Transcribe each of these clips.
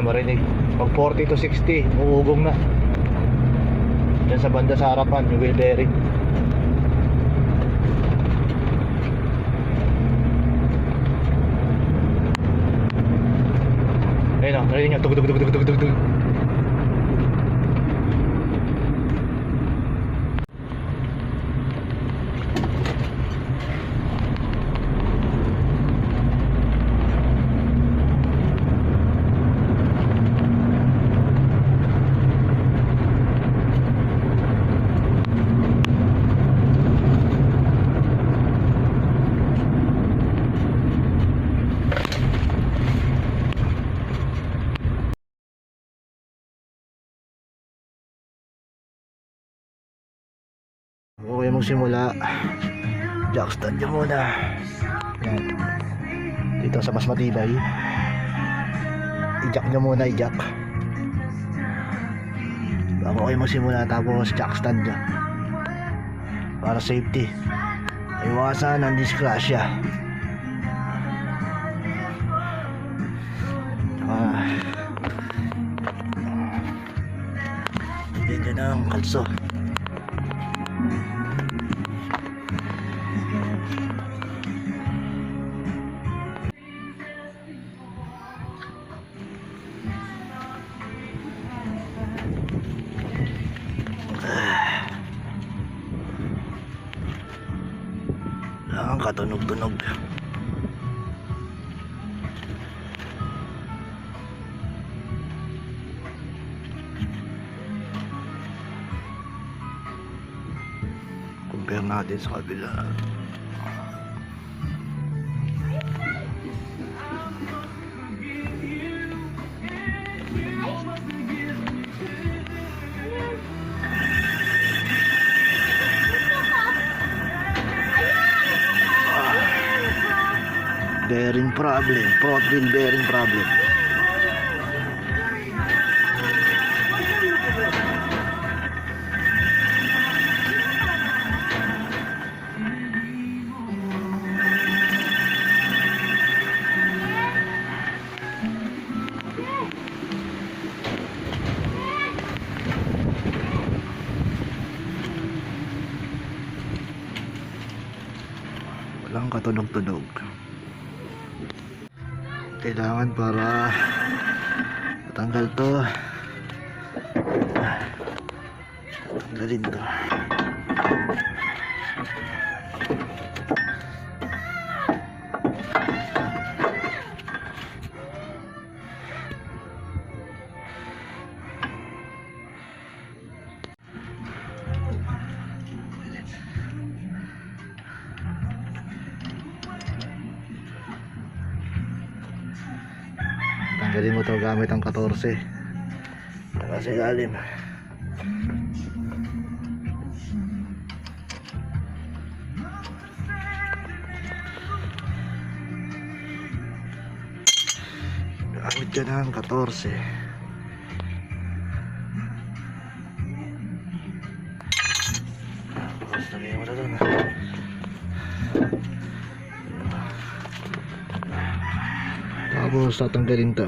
sana marinig. Pag 40 to 60, uugong na. Diyan sa banda sa harapan, yung wheel bearing. Ayun o, narinig nyo, tug tug tug tug tug tug tug. Okay, magsimula. Jack stand nyo muna. Yan. Dito sa mas matibay, i-jack nyo muna, i-jack bago kayo magsimula. Tapos jack stand nyo para safety, iwasan ang disgrasya. Bigyan nyo ng kalso. Ang katunog-tunog. Compare natin sa kabila. Bearing problem, front wheel bearing problem. Walang katunog-tunog. Kailangan para matanggal to, tanggalin to. Tanggalin mo to gamit ang 14 saka sa ilalim. Gamit ka ng 14. Basta na yung doon. Tapos tatanggalin to.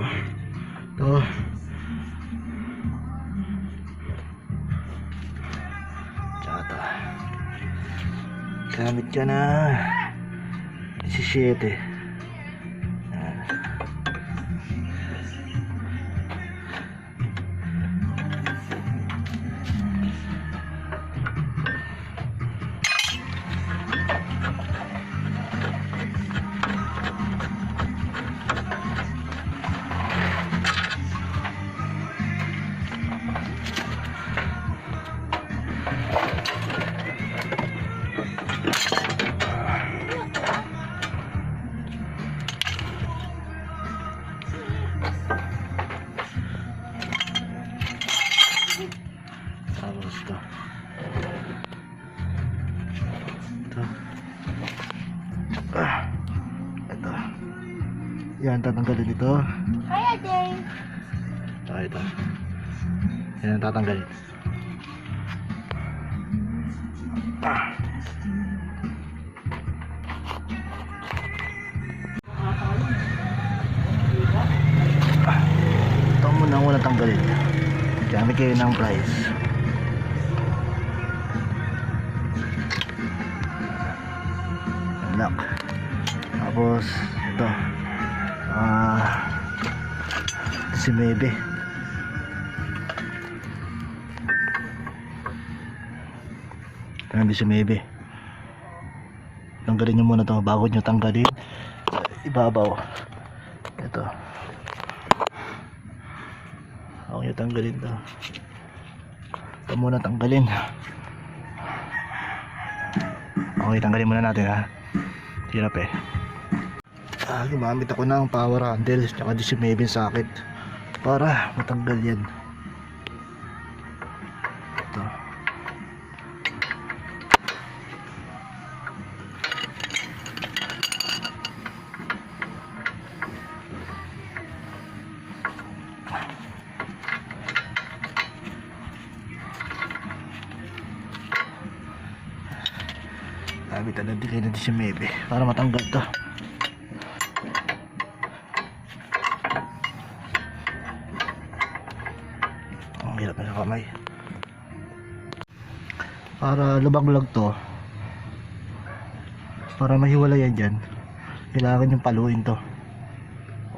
Tsaka gamit ka na 17. Ito. Yan, tatanggalin ito. Kaya din. Ito. Yan, tatanggalin. Ito gumamit kayo ng price. Lock. Tapos ito si Maybe. Ito si Maybe. Tanggalin nyo muna to bago nyo tanggalin ibabaw. Ito bago nyo tanggalin to. Ito muna tanggalin. Okay, tanggalin muna natin ha. Hirap eh. Gumamit ako ng power handle tsaka di si Maybe socket para matanggal yan. Ito. Gamitan na din kayo na di si Maybe para matanggal to. Hirap na sa kamay. Para lubag-lag to, para mahiwalay yan dyan, kailangan yung paluin to.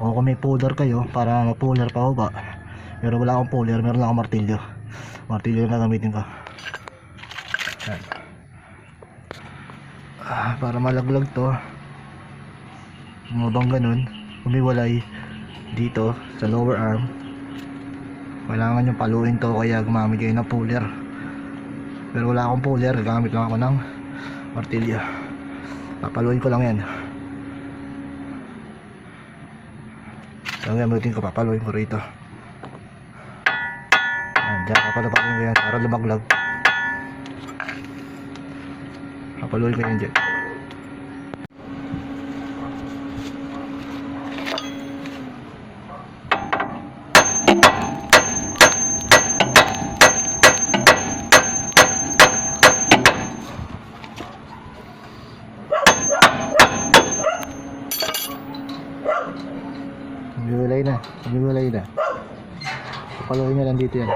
O kung may puller kayo, para ma-puller pa ba. Pero wala akong puller, meron lang akong martilyo. Martilyo yung gagamitin ko. Yan. Para malaglag to, mabang ganun, humiwalay dito sa lower arm. Kailangan yung paluin to, kaya gumamit kayo ng puller. Pero wala akong puller, gagamit lang ako ng martilyo. Papaluin ko lang yan. Ang gamitin ko, papaluin ko rito. Diyan, papaluin ko yan para lumaglag. Papaluin ko yan dyan. Humiwalay na. Papaluin nyo lang dito yan.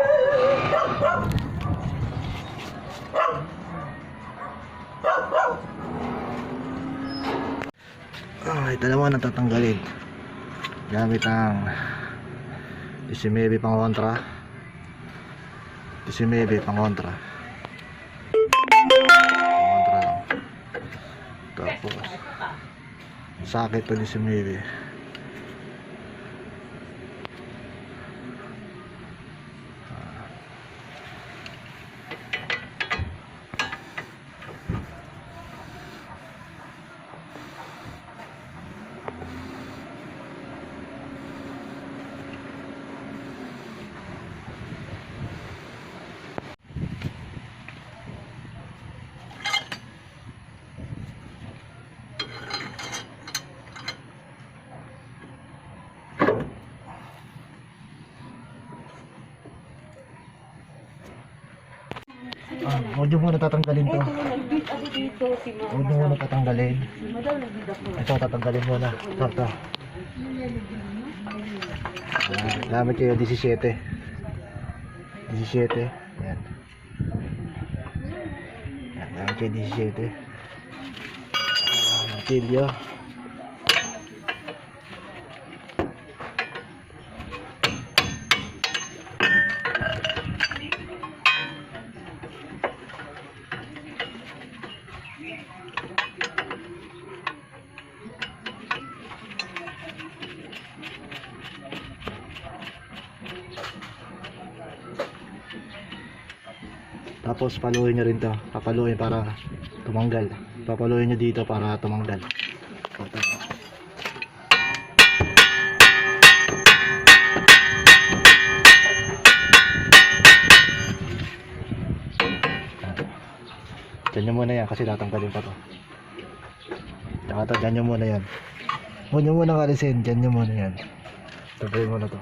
Ito naman natatanggalin gamit ang si Maybe pang kontra. Si Maybe pang kontra. Kontra lang. Tapos sakit pa si Maybe. Huwag nyo muna tatanggalin to. Huwag nyo muna tatanggalin. Ito tatanggalin muna. Ito. Gamit kayo 17. 17. Yan. Gamit kayo 17. Martilyo. Tapos paluin nyo rin to. Papaluin para tumanggal. Papaluin nyo dito para tumanggal. Diyan nyo muna yan kasi tatanggalin pa to. Tsaka to, diyan nyo muna yan. Huwag nyo muna kalisin. Diyan nyo muna yan. Tanggalin muna to.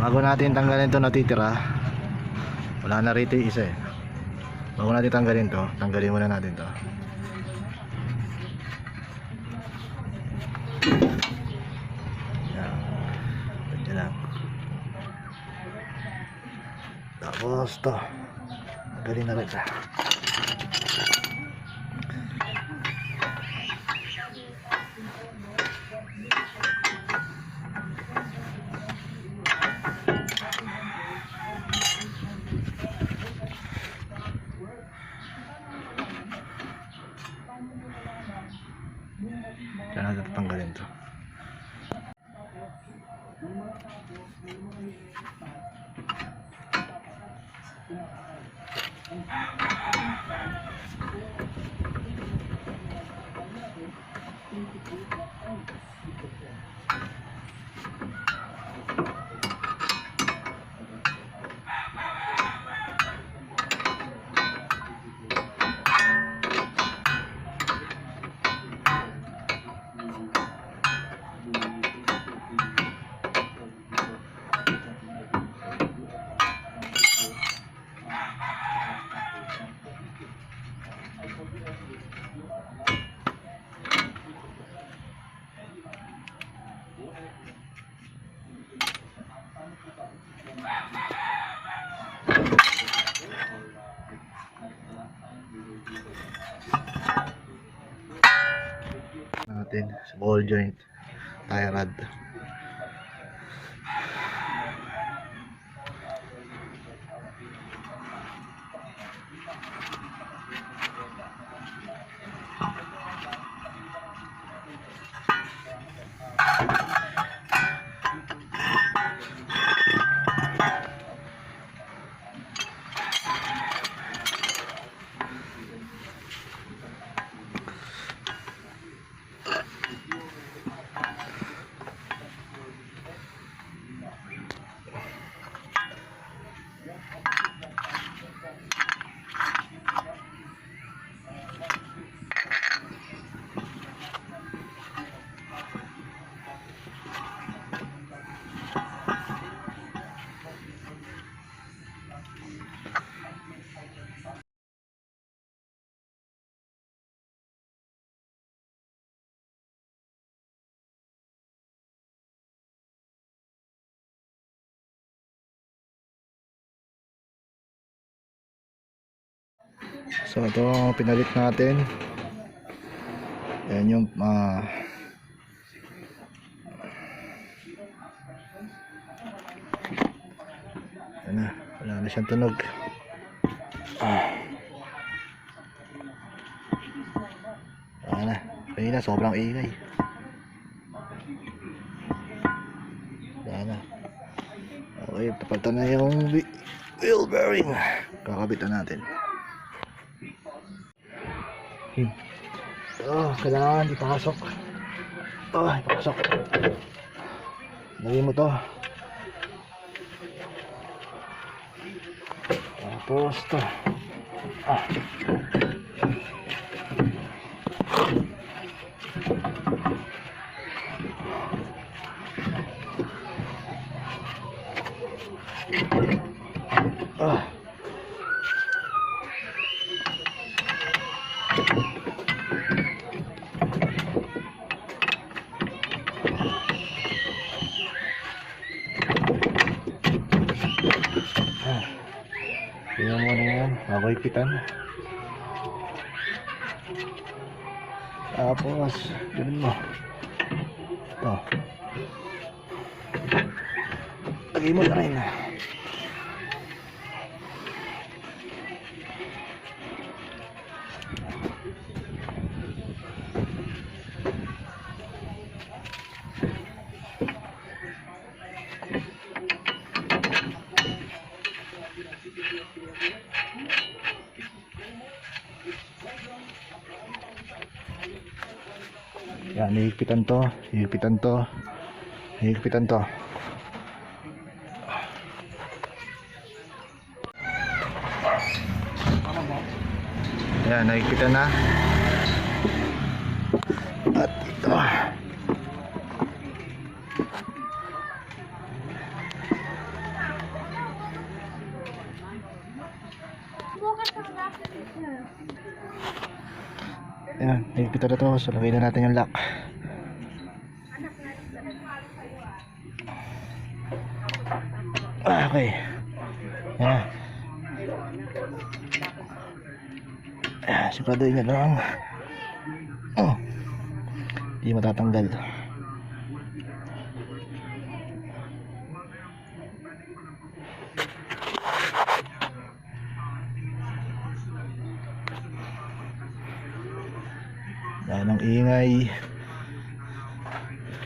Bago natin tanggalin to natitira, wala na rito yung isa eh. Bago natin tanggalin to, tanggalin muna natin to. Yan. Ganyan lang. Tapos to, tanggalin na rin siya. Diyan natin tatanggalin to. Natin sa ball joint tie rod. So ito pinalit natin. Ayan yung ayan na, wala na siyang tunog. Wala na, kanina sobrang ingay. Wala na. Okay, tapalitan na yung wheel bearing. Kakabitan natin. So, kailangan ipasok Ay, pasok. Lagay mo to. Tapos to. Ah. Ah. Tingnan mo na yan, makuipitan. Tapos, ganun mo. Ito. Lagay mo na rin. Yan, hihigpitan to, hihigpitan to, hihigpitan to. Yan, nahigpitan na. At ito. Ayan, higpitan na to. So, lagay na natin yung lock. Okay. Ayan. Ayan, siguraduhin nyo lang. Hindi matatanggal. Yan ang ingay.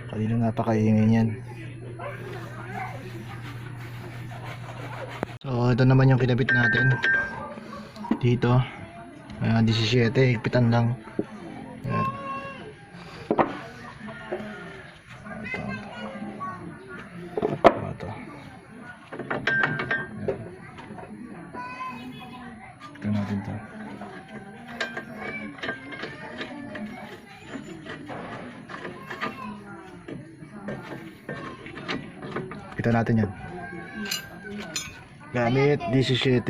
Kanina napakaingay niyan. So ito naman yung kinabit natin dito. 17, higpitan lang. Yan. Ito. Ito natin to. Kita natin yan gamit 17.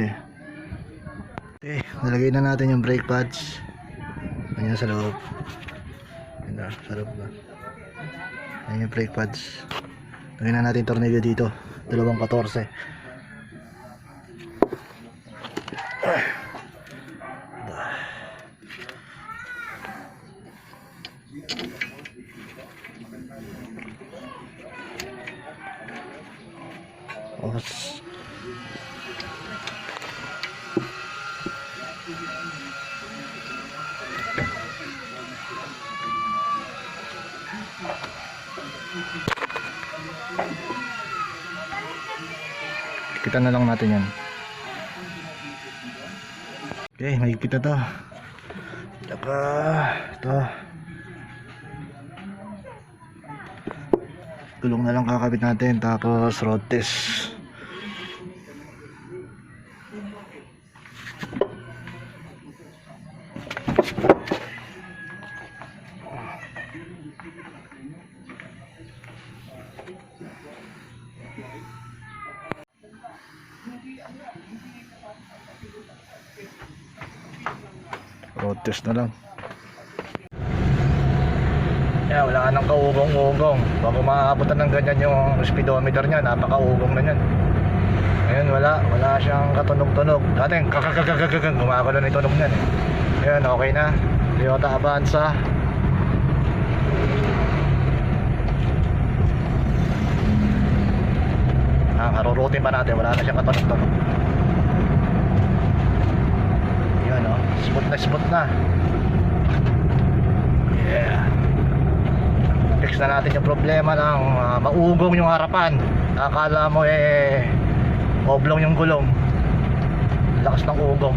Okay, nalagay na natin yung brake pads. Ayan sa loob. Ayan na, sa loob na. Ayan yung brake pads. Lagay na natin tornilyo dito, 214. Os. Kita na lang natin yan. Okay, mahigpit na to. Saka ito. Gulong na lang kakabit natin, tapos road test. Road test na lang. Yeah, wala nang kaugong-ugong. Bago makakabutan ng ganyan yung speedometer niya, napakaugong na yan. Ngayon wala siyang katunog-tunog. Dati kakakakakakak, gumagalo na yung tunog niyan. Ngayon okay na. Toyota Avanza. Karurutin pa natin, wala na siyang katunog-tunog. Yan o, smooth na. Yeah. Fix na natin yung problema ng maugong yung harapan. Akala mo oblong yung gulong. Lakas ng ugong.